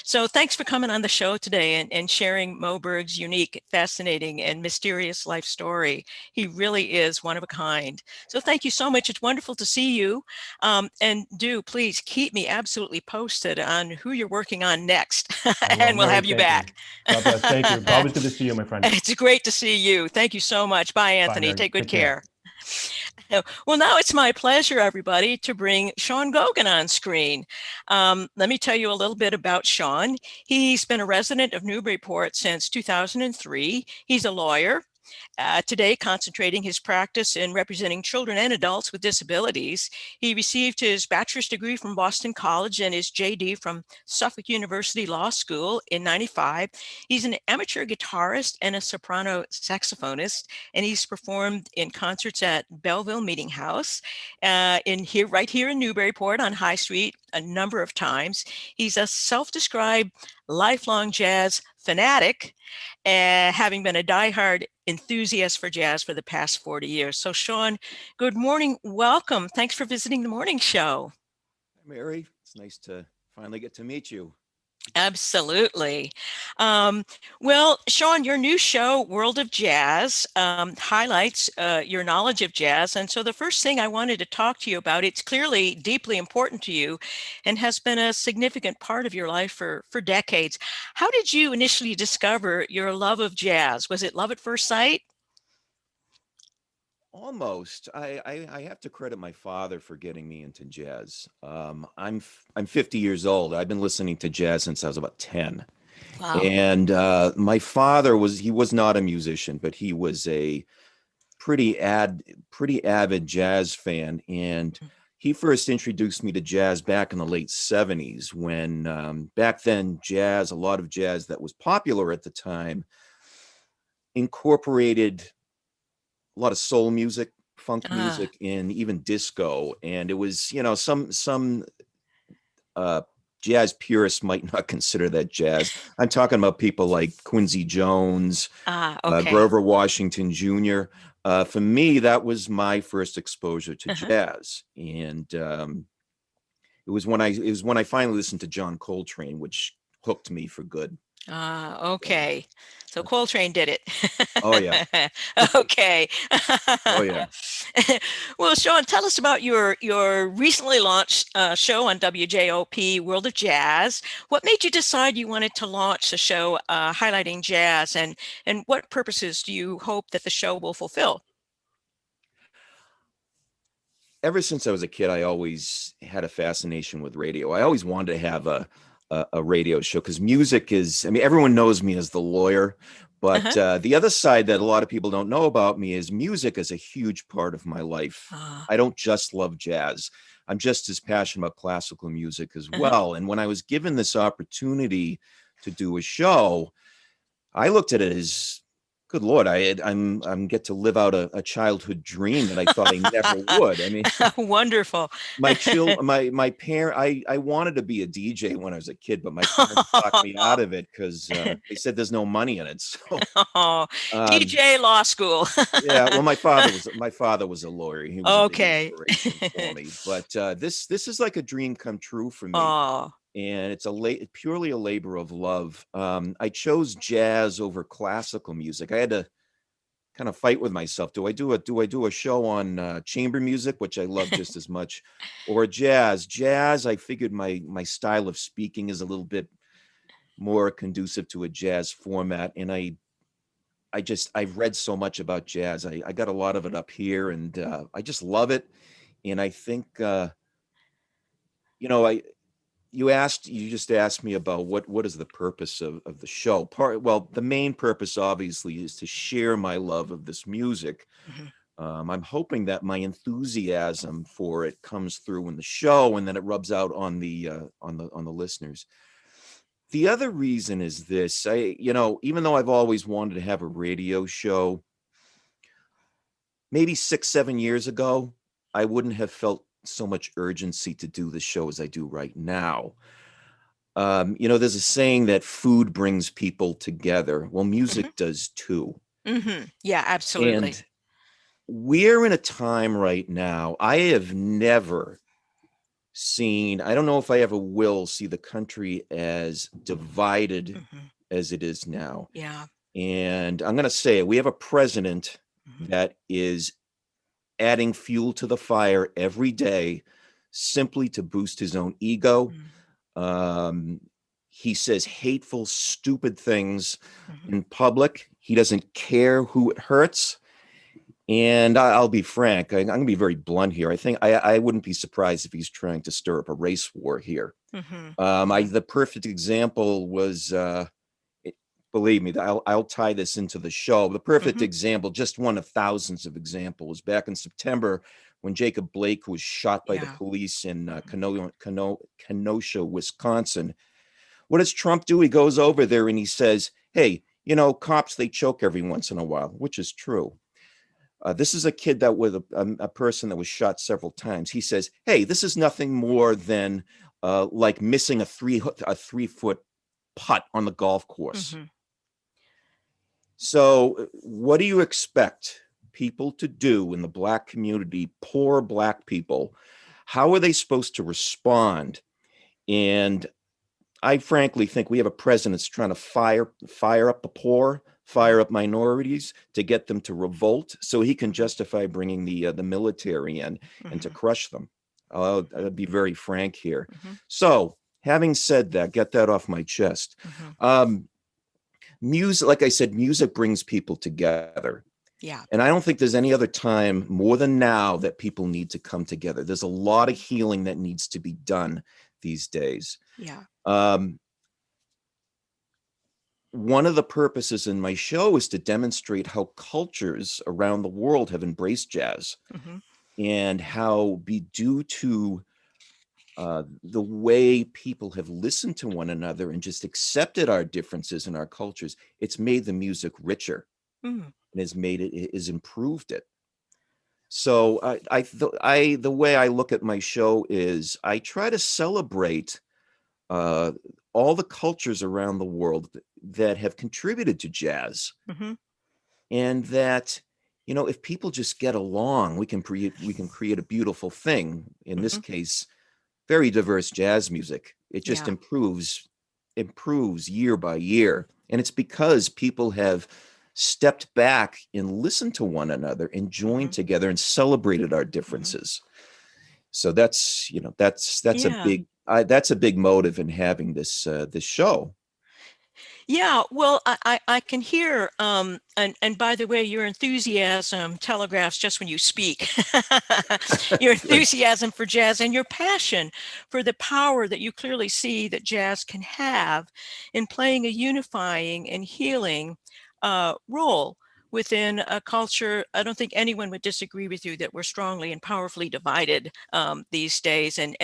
So thanks for coming on the show today and sharing Moe Berg's unique, fascinating, and mysterious life story. He really is one of a kind. So thank you so much. It's wonderful to see you. And do please keep me absolutely posted on who you're working on next, I will, and we'll Mary. have you Thank you. back. God bless. Thank you. Always good to see you, my friend. It's great to see you. Thank you so much. Bye, Bye, Anthony. Mary. Take good Take care. care. Well, now it's my pleasure, everybody, to bring Sean Goguen on screen. Let me tell you a little bit about Sean. He's been a resident of Newburyport since 2003. He's a lawyer. Today, concentrating his practice in representing children and adults with disabilities. He received his bachelor's degree from Boston College and his JD from Suffolk University Law School in '95. He's an amateur guitarist and a soprano saxophonist, and he's performed in concerts at Belleville Meeting House, right here in Newburyport on High Street a number of times. He's a self-described lifelong jazz fanatic, having been a diehard enthusiast for jazz for the past 40 years. So Sean, good morning. Welcome. Thanks for visiting the morning show. Mary, it's nice to finally get to meet you. Absolutely. Well, Sean, your new show, World of Jazz, highlights your knowledge of jazz. And so the first thing I wanted to talk to you about, it's clearly deeply important to you and has been a significant part of your life for decades. How did you initially discover your love of jazz? Was it love at first sight? Almost. I have to credit my father for getting me into jazz. I'm 50 years old. I've been listening to jazz since I was about 10. Wow. And my father was not a musician, but he was a pretty avid jazz fan. And he first introduced me to jazz back in the late 70s when back then a lot of jazz that was popular at the time incorporated a lot of soul music, funk music, and even disco. And it was, some jazz purists might not consider that jazz. I'm talking about people like Quincy Jones, Okay. Grover Washington Jr. For me, that was my first exposure to jazz. And it was when I finally listened to John Coltrane, which hooked me for good. Okay. So Coltrane did it. Oh yeah. Okay. Oh yeah. Well, Sean, tell us about your recently launched show on WJOP, World of Jazz. What made you decide you wanted to launch a show highlighting jazz, and what purposes do you hope that the show will fulfill? Ever since I was a kid, I always had a fascination with radio. I always wanted to have a radio show because music is, I mean, everyone knows me as the lawyer, but the other side that a lot of people don't know about me is music is a huge part of my life. I don't just love jazz. I'm just as passionate about classical music as well. And when I was given this opportunity to do a show, I looked at it as, good Lord, I'm get to live out a childhood dream that I thought I never would. I mean, Wonderful. my parent, I wanted to be a DJ when I was a kid, but my parents talked me out of it because they said there's no money in it. So DJ law school. yeah, well, my father was a lawyer. He was a big Okay. inspiration for me. But this is like a dream come true for me. Oh. And it's purely a labor of love. I chose jazz over classical music. I had to kind of fight with myself. Do I do a show on chamber music, which I love just as much, or jazz? Jazz, I figured my style of speaking is a little bit more conducive to a jazz format, and I I've read so much about jazz. I got a lot of it up here, and I just love it. And I think, you know, you just asked me about what is the purpose of the show. Well, the main purpose obviously is to share my love of this music. Mhm. I'm hoping that my enthusiasm for it comes through in the show, and then it rubs out on the listeners. The other reason is this: even though I've always wanted to have a radio show, maybe 6, 7 years ago, I wouldn't have felt so much urgency to do the show as I do right now. There's a saying that food brings people together. Well, Mhm. music does too. Yeah, absolutely. And we're in a time right now, I have never seen, I don't know if I ever will see the country as divided Mhm. as it is now. Yeah. And I'm going to say it, we have a president Mhm. that is adding fuel to the fire every day simply to boost his own ego. Mhm. Um, he says hateful, stupid things Mhm. in public. He doesn't care who it hurts. And I'll be frank, I'm going to be very blunt here. I think I wouldn't be surprised if he's trying to stir up a race war here. Mhm. Mhm. The perfect example was, believe me, I'll tie this into the show. The perfect Mhm. example, just one of thousands of examples, back in September when Jacob Blake was shot by the Yeah. police in Mhm. Kenosha, Wisconsin. What does Trump do? He goes over there and he says, hey, cops, they choke every once in a while, which is true. This is a kid that with a person that was shot several times. He says, hey, this is nothing more than like missing a 3 foot putt on the golf course. Mhm. So what do you expect people to do in the Black community, poor Black people? How are they supposed to respond? And I frankly think we have a president that's trying to fire up the poor, fire up minorities to get them to revolt, so he can Mhm. justify bringing the military in and to Mhm. crush them. I'll be very frank here. Mhm. So, having said that, get that off my chest. Mhm. Um, Music, like I said, music brings people together. Yeah. And I don't think there's any other time more than now that people need to come together. There's a lot of healing that needs to be done these days. Yeah. Um, One of the purposes in my show is to demonstrate how cultures around the world have embraced jazz, Mhm. and how, due to the way people have listened to one another and just accepted our differences in our cultures, it's made the music richer Mhm. and has improved it. So the way I look at my show is I try to celebrate uh, all the cultures around the world that have contributed to jazz, Mhm. and that, if people just get along, we can create a beautiful thing. In this Mhm. case, very diverse jazz music. It just Yeah. improves year by year, and it's because people have stepped back and listened to one another and joined Mhm. together and celebrated our Mhm. differences. So Yeah. that's a big motive in having this show. Yeah, well, I can hear, and by the way, your enthusiasm telegraphs just when you speak, your Good. enthusiasm for jazz and your passion for the power that you clearly see that jazz can have in playing a unifying and healing role within a culture. I don't think anyone would disagree with you that we're strongly and powerfully divided these days, and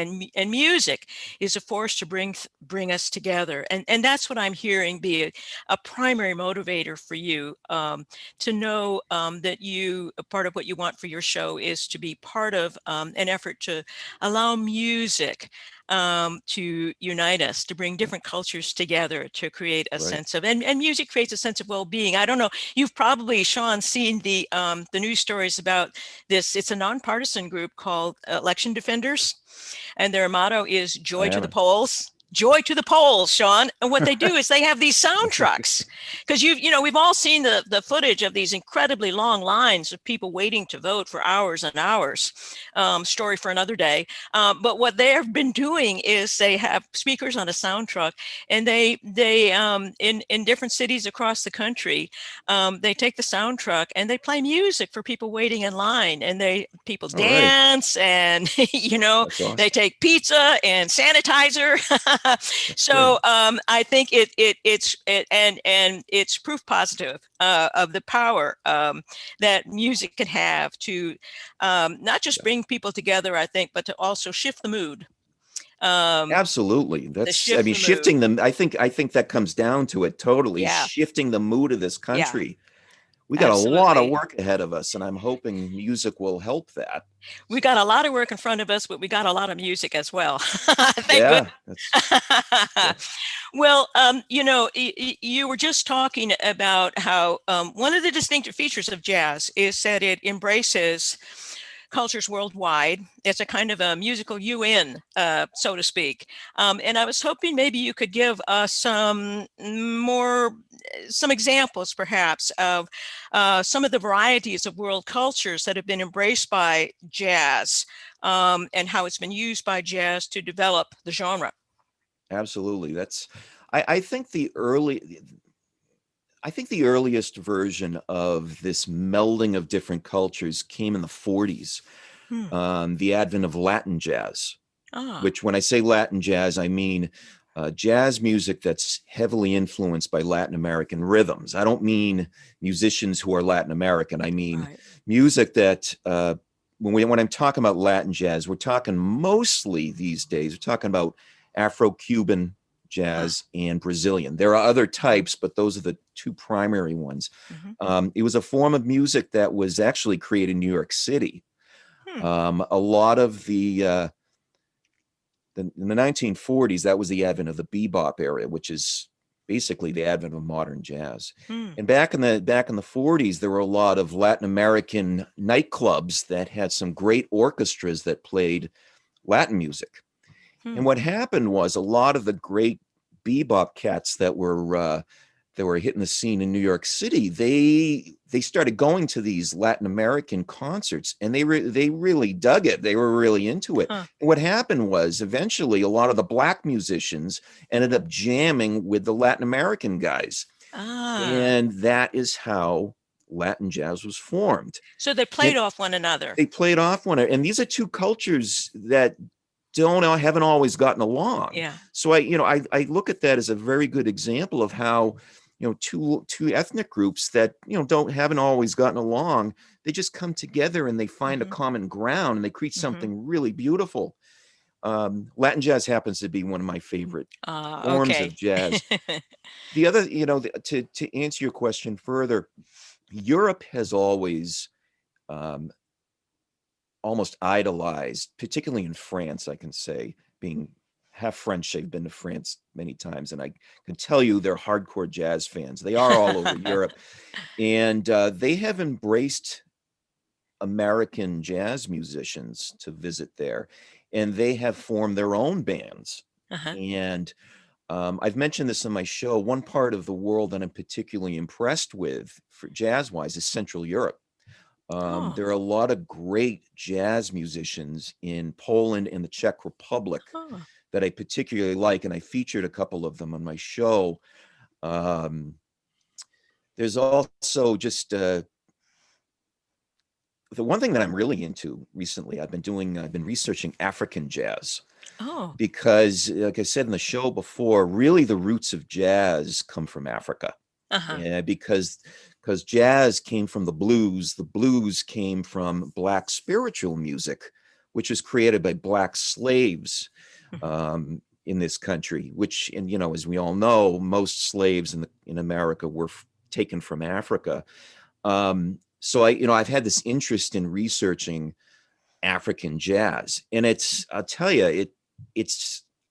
music is a force to bring us together, and that's what I'm hearing be a primary motivator for you, to know that part of what you want for your show is to be part of an effort to allow music to unite us, to bring different cultures together, to create a Right. sense of, and music creates a sense of well-being. I don't know, you've probably, Sean, seen the news stories about this. It's a nonpartisan group called Election Defenders, and their motto is I joy to the haven't. polls. Joy to the polls, Sean. And what they do is they have these sound trucks, because we've all seen the footage of these incredibly long lines of people waiting to vote for hours and hours. Story for another day. But what they have been doing is they have speakers on a sound truck, and they in different cities across the country, they take the sound truck and they play music for people waiting in line, and people dance, and awesome. they take pizza and sanitizer. So I think it's proof positive of the power that music can have to not just bring people together, I think, but to also shift the mood. Absolutely. Shifting them. I think that comes down to it totally. Shifting the mood of this country. We got a lot of work ahead of us, and I'm hoping music will help that. We got a lot of work in front of us, but we got a lot of music as well. Well, you were just talking about how one of the distinctive features of jazz is that it embraces cultures worldwide. It's a kind of a musical UN, so to speak. And I was hoping maybe you could give us some examples, perhaps, of some of the varieties of world cultures that have been embraced by jazz, and how it's been used by jazz to develop the genre. Absolutely. I think the earliest version of this melding of different cultures came in the 40s, the advent of Latin jazz, which, when I say Latin jazz, I mean jazz music that's heavily influenced by Latin American rhythms. I don't mean musicians who are Latin American. I mean music that, when I'm talking about Latin jazz, we're talking mostly these days, we're talking about Afro-Cuban jazz and Brazilian. There are other types, but those are the two primary ones. It was a form of music that was actually created in New York City. A lot of in the 1940s, that was the advent of the bebop era, which is basically the advent of modern jazz. And back in the 40s, there were a lot of Latin American nightclubs that had some great orchestras that played Latin music. And what happened was, a lot of the great bebop cats that were hitting the scene in New York City, they started going to these Latin American concerts, and they really dug it. They were really into it. And what happened was, eventually, a lot of the black musicians ended up jamming with the Latin American guys. And that is how Latin jazz was formed. So they played off one another. They played off one another. And these are two cultures that haven't always gotten along. So I look at that as a very good example of how, two ethnic groups that haven't always gotten along, they just come together and they find a common ground, and they create something really beautiful. Latin jazz happens to be one of my favorite forms of jazz. The other, to answer your question further, Europe has always almost idolized, particularly in France, I can say, being half French. I've been to France many times, and I can tell you they're hardcore jazz fans. They are all over Europe. And they have embraced American jazz musicians to visit there, and they have formed their own bands. And I've mentioned this on my show. One part of the world that I'm particularly impressed with, for jazz-wise, is Central Europe. There are a lot of great jazz musicians in Poland and the Czech Republic that I particularly like, and I featured a couple of them on my show. There's also just the one thing that I'm really into recently. I've been researching African jazz. Because, like I said in the show before, really the roots of jazz come from Africa. Because jazz came from the blues came from Black spiritual music, which was created by Black slaves in this country, which, and as we all know, most slaves in America were taken from Africa. So I've had this interest in researching African jazz, and I'll tell you,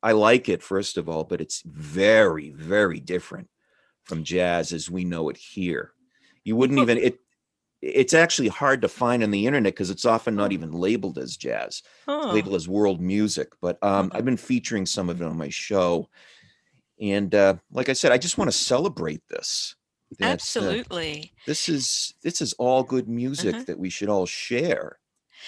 I like it, first of all, but it's very, very different from jazz as we know it here. You wouldn't even, it's actually hard to find on the internet because it's often not even labeled as jazz. It's Oh. labeled as world music. But I've been featuring some of it on my show. And like I said, I just want to celebrate this. That Absolutely. this is all good music that we should all share.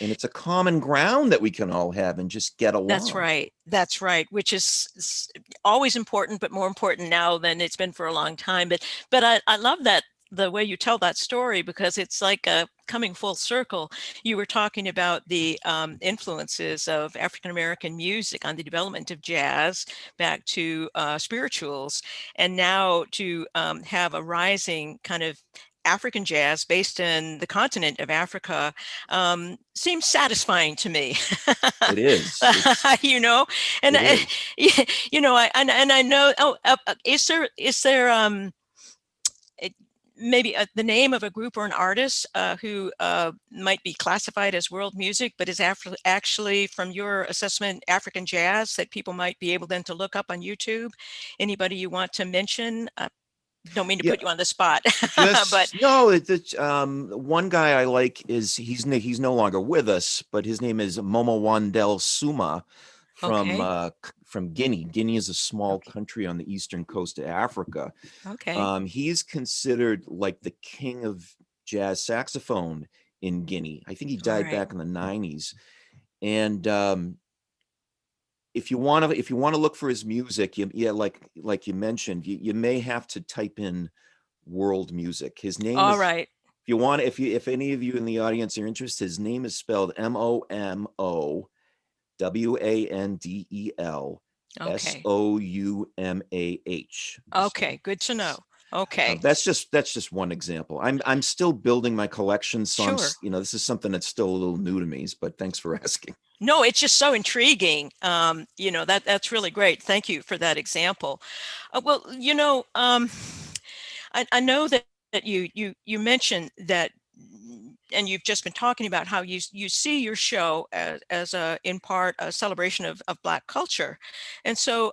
And it's a common ground that we can all have and just get along. That's right. That's right. Which is always important, but more important now than it's been for a long time. But I love that, the way you tell that story, because it's like coming full circle. You were talking about the influences of African-American music on the development of jazz back to spirituals, and now to have a rising kind of African jazz based in the continent of Africa seems satisfying to me. It is. You know, and It is. you know, I know. Oh, is there maybe the name of a group or an artist who might be classified as world music, but is actually, from your assessment, African jazz, that people might be able then to look up on YouTube? Anybody you want to mention? Don't mean to put you on the spot, but no. One guy I like is he's no longer with us, but his name is Momo Wandel Suma from Guinea. Guinea is a small country on the eastern coast of Africa. Okay. He's considered like the king of jazz saxophone in Guinea. I think he died back in the 90s. And if you want to look for his music, like you mentioned, you may have to type in world music. His name All is, right. if any of you in the audience are interested, his name is spelled MOMO WANDEL Okay. SOUMAH. Okay, good to know. Okay. That's just one example. I'm still building my collection, so Sure. this is something that's still a little new to me, but thanks for asking. No, it's just so intriguing. That's really great. Thank you for that example. Well, I know that you mentioned that, and you've just been talking about how you see your show as in part a celebration of Black culture, and so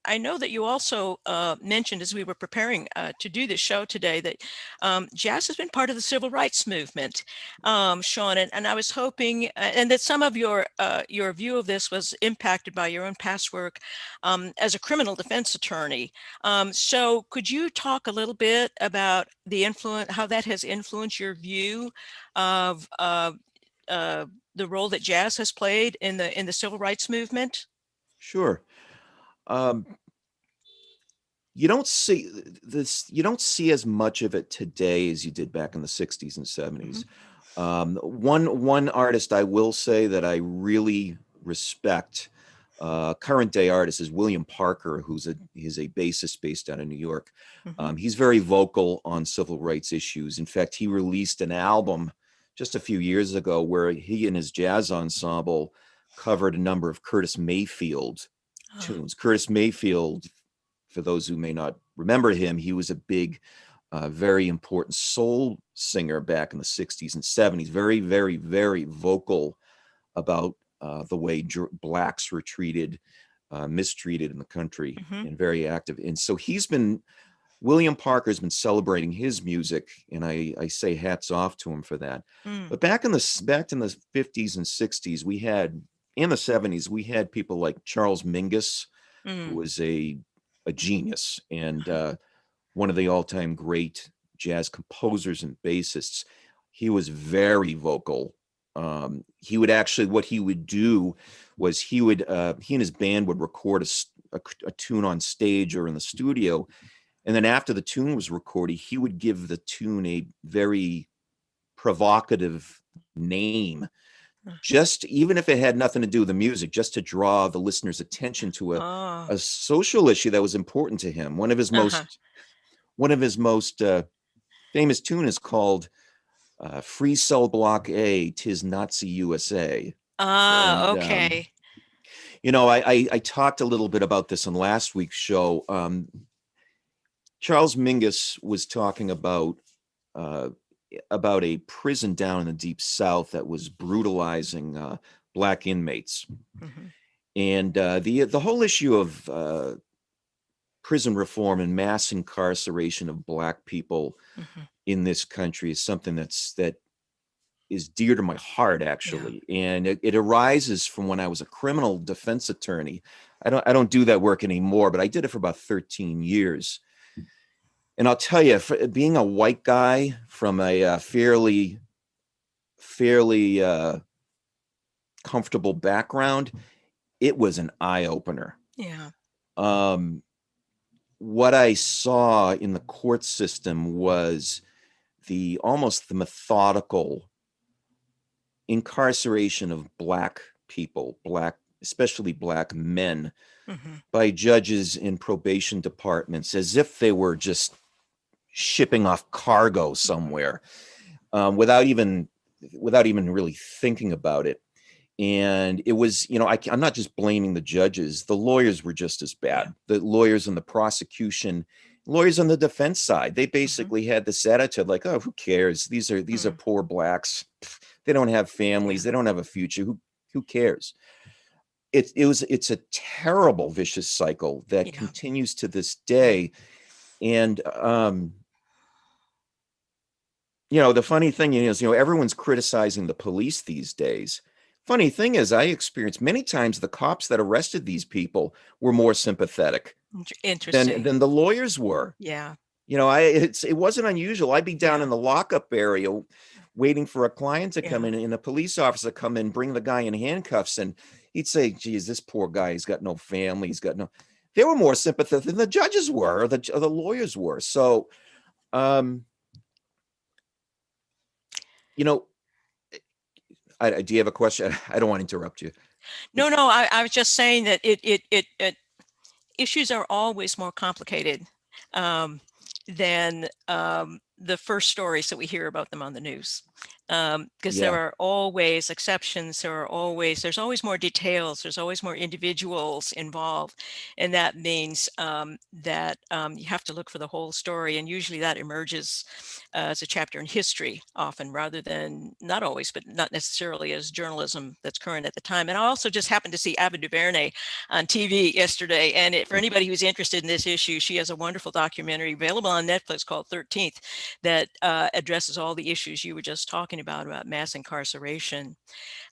I know that you also mentioned, as we were preparing to do this show today, that jazz has been part of the civil rights movement, Sean, and I was hoping, and that some of your view of this was impacted by your own past work as a criminal defense attorney. So could you talk a little bit about how that has influenced your view of the role that jazz has played in the civil rights movement? Sure. You don't see this. You don't see as much of it today as you did back in the 60s and 70s. One artist I will say that I really respect, current day artist, is William Parker, he's a bassist based out of New York. He's very vocal on civil rights issues. In fact, he released an album just a few years ago where he and his jazz ensemble covered a number of Curtis Mayfield tunes. Curtis Mayfield, for those who may not remember him, he was a big, very important soul singer back in the 60s and 70s. Very, very, very vocal about the way blacks were mistreated in the country, and very active. And so William Parker's been celebrating his music, and I say hats off to him for that. But back in the 50s and 60s, in the 70s, we had people like Charles Mingus, who was a genius and one of the all-time great jazz composers and bassists. He was very vocal. He would actually, what he would do was he and his band would record a tune on stage or in the studio, and then after the tune was recorded, he would give the tune a very provocative name, just even if it had nothing to do with the music, just to draw the listener's attention to a social issue that was important to him. One of his most famous tune is called "Free Cell Block A, 'Tis Nazi USA." Okay. I talked a little bit about this in last week's show. Charles Mingus was talking about a prison down in the Deep South that was brutalizing Black inmates. And the whole issue of prison reform and mass incarceration of Black people in this country is something that is dear to my heart, actually. And it arises from when I was a criminal defense attorney. I don't do that work anymore, but I did it for about 13 years. And I'll tell you, for being a white guy from a fairly comfortable background, it was an eye opener. Yeah. What I saw in the court system was almost the methodical incarceration of Black people, especially Black men, by judges in probation departments, as if they were just shipping off cargo somewhere, without even really thinking about it. And it was, I'm not just blaming the judges. The lawyers were just as bad. The lawyers and the prosecution, lawyers on the defense side, they basically had this attitude like, oh, who cares? These are poor Blacks. They don't have families. They don't have a future. Who cares? It's a terrible vicious cycle that continues to this day. And the funny thing is, everyone's criticizing the police these days. Funny thing is, I experienced many times the cops that arrested these people were more sympathetic than the lawyers were. Yeah. It wasn't unusual. I'd be down in the lockup area waiting for a client to come in, and a police officer come in, bring the guy in handcuffs, and he'd say, geez, this poor guy, he's got no family. They were more sympathetic than the judges were, or the lawyers were. So, do you have a question? I don't want to interrupt you. No, I was just saying that issues are always more complicated than the first stories that we hear about them on the news. Because there are always exceptions. There's always more details. There's always more individuals involved. And that means that you have to look for the whole story. And usually that emerges as a chapter in history often, rather than, not always, but not necessarily as journalism that's current at the time. And I also just happened to see Ava DuVernay on TV yesterday. And for anybody who's interested in this issue, she has a wonderful documentary available on Netflix called 13th that addresses all the issues you were just talking about mass incarceration.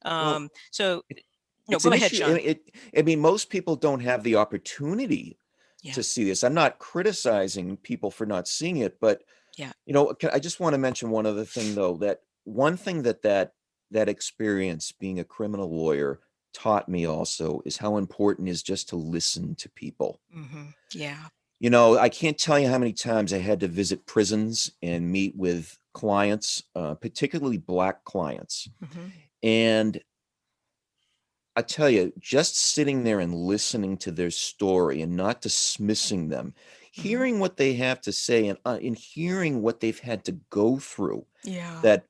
Go ahead, Sean. Most people don't have the opportunity to see this. I'm not criticizing people for not seeing it, but I just want to mention one other thing, though. That one thing that experience being a criminal lawyer taught me also is how important it is just to listen to people. Yeah. I can't tell you how many times I had to visit prisons and meet with clients, particularly Black clients. And I tell you, just sitting there and listening to their story and not dismissing them, hearing what they have to say and hearing what they've had to go through, that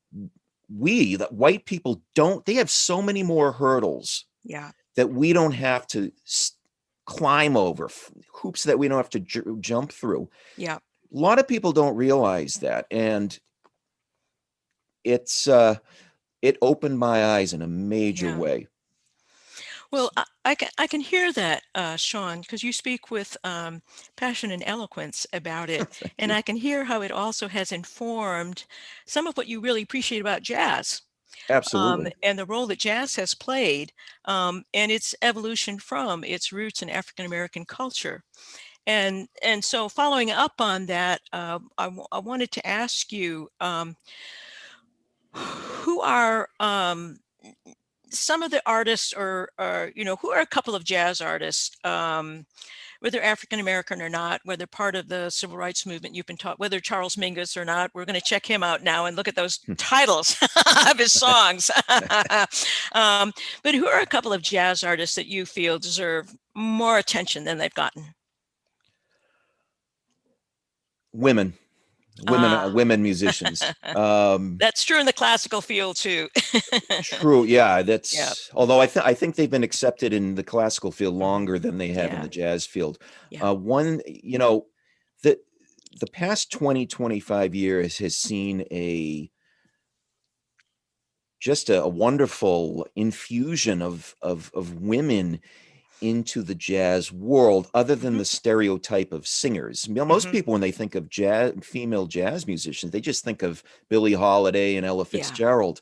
white people they have so many more hurdles that we don't have to climb over, hoops that we don't have to jump through. A lot of people don't realize that, and it opened my eyes in a major way. Well, I can hear that, Sean, because you speak with passion and eloquence about it, and I can hear how it also has informed some of what you really appreciate about jazz. Absolutely. And the role that jazz has played, and its evolution from its roots in African American culture. And so following up on that, I wanted to ask you, who are some of the artists, or who are a couple of jazz artists, whether African American or not, whether part of the civil rights movement you've been taught, whether Charles Mingus or not? We're going to check him out now and look at those titles of his songs. But who are a couple of jazz artists that you feel deserve more attention than they've gotten? Women musicians. That's true in the classical field too. True. Yeah. Although I think they've been accepted in the classical field longer than they have in the jazz field. The past 20-25 years has seen just a wonderful infusion of women into the jazz world other than the stereotype of singers. Most people, when they think of female jazz musicians, they just think of Billie Holiday and Ella Fitzgerald.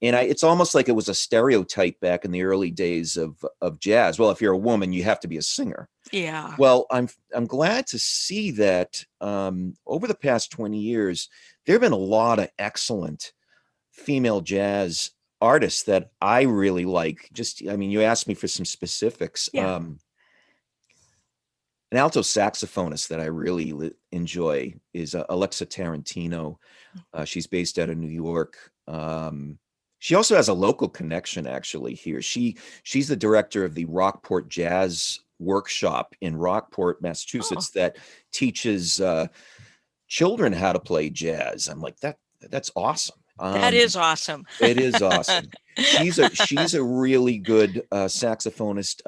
And it's almost like it was a stereotype back in the early days of jazz. Well, if you're a woman, you have to be a singer. Yeah. Well, I'm glad to see that over the past 20 years, there have been a lot of excellent female jazz artists that I really like. You asked me for some specifics. Yeah. An alto saxophonist that I really enjoy is Alexa Tarantino. She's based out of New York. She also has a local connection actually here. She's the director of the Rockport Jazz Workshop in Rockport, Massachusetts, that teaches children how to play jazz. I'm like, that's awesome. That is awesome. It is awesome. She's a really good saxophonist.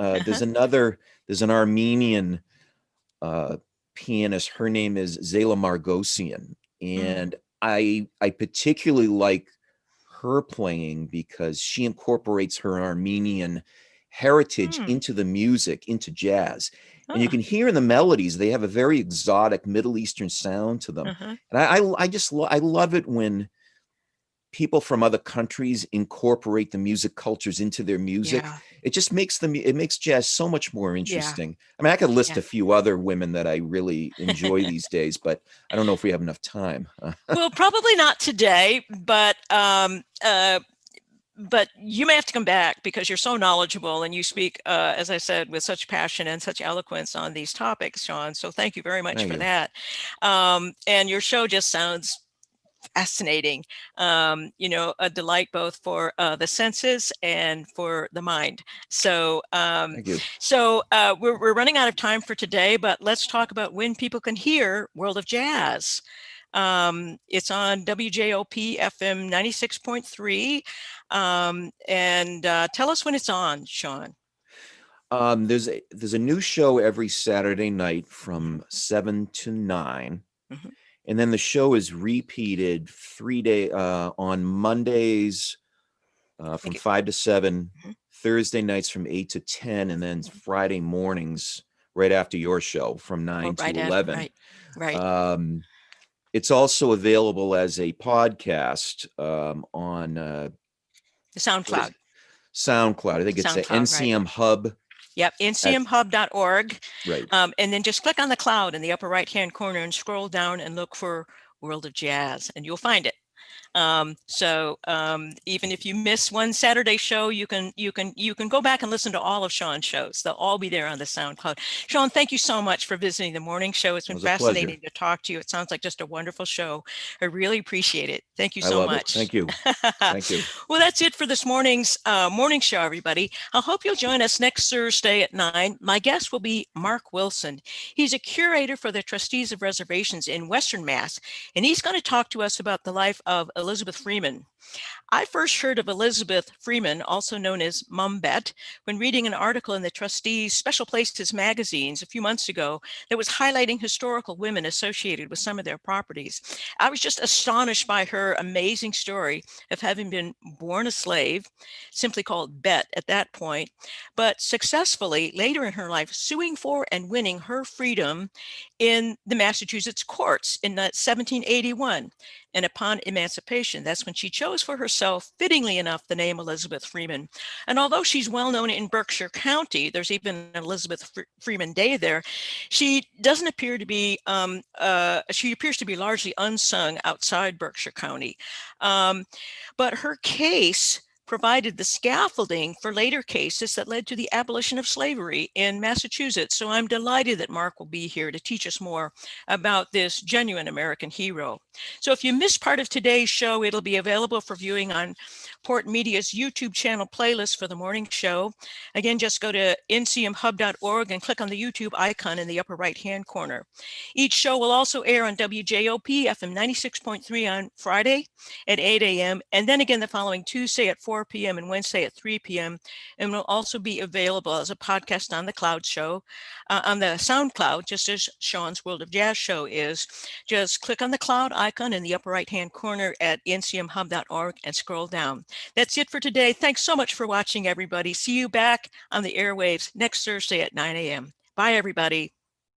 There's an Armenian pianist. Her name is Zela Margosian, and I particularly like her playing because she incorporates her Armenian heritage into the music, into jazz. And you can hear in the melodies, they have a very exotic Middle Eastern sound to them. And I love it when people from other countries incorporate the music cultures into their music. It just makes jazz so much more interesting. I mean, I could list a few other women that I really enjoy these days, but I don't know if we have enough time. Well, probably not today, but you may have to come back because you're so knowledgeable and you speak, as I said, with such passion and such eloquence on these topics, Sean. So thank you very much for that. And your show just sounds fascinating, a delight both for the senses and for the mind. So, Thank you. So we're running out of time for today, but let's talk about when people can hear World of Jazz. It's on WJOP FM 96.3. And tell us when it's on, Sean. There's a new show every Saturday night from 7 to 9. And then the show is repeated 3 days on Mondays from 5 to 7, Thursday nights from 8 to 10, and then Friday mornings right after your show from 9 to 11. Right. It's also available as a podcast on the SoundCloud. I think it's SoundCloud, NCM Hub. Yep, ncmhub.org. Right. And then just click on the cloud in the upper right-hand corner and scroll down and look for World of Jazz, and you'll find it. So even if you miss one Saturday show, you can go back and listen to all of Sean's shows. They'll all be there on the SoundCloud. Sean, thank you so much for visiting the morning show. It's been fascinating to talk to you. It sounds like just a wonderful show. I really appreciate it. Thank you so much. Thank you. Thank you. Well, that's it for this morning's morning show, everybody. I hope you'll join us next Thursday at 9. My guest will be Mark Wilson. He's a curator for the Trustees of Reservations in Western Mass, and he's going to talk to us about the life of Elizabeth Freeman. I first heard of Elizabeth Freeman, also known as Mum Bet, when reading an article in the Trustees' Special Places magazines a few months ago that was highlighting historical women associated with some of their properties. I was just astonished by her amazing story of having been born a slave, simply called Bet at that point, but successfully later in her life suing for and winning her freedom in the Massachusetts courts in 1781. And upon emancipation, that's when she chose for herself, fittingly enough, the name Elizabeth Freeman. And although she's well known in Berkshire County, there's even an Elizabeth Freeman Day there, she doesn't appear to be, she appears to be largely unsung outside Berkshire County. But her case provided the scaffolding for later cases that led to the abolition of slavery in Massachusetts. So I'm delighted that Mark will be here to teach us more about this genuine American hero. So if you missed part of today's show, it'll be available for viewing on Port Media's YouTube channel playlist for the morning show. Again, just go to ncmhub.org and click on the YouTube icon in the upper right-hand corner. Each show will also air on WJOP FM 96.3 on Friday at 8 a.m. and then again the following Tuesday at 4 4 p.m. and Wednesday at 3 p.m. and will also be available as a podcast on the Cloud Show, on the SoundCloud, just as Sean's World of Jazz show is. Just click on the cloud icon in the upper right-hand corner at ncmhub.org and scroll down. That's it for today. Thanks so much for watching, everybody. See you back on the airwaves next Thursday at 9 a.m. Bye, everybody.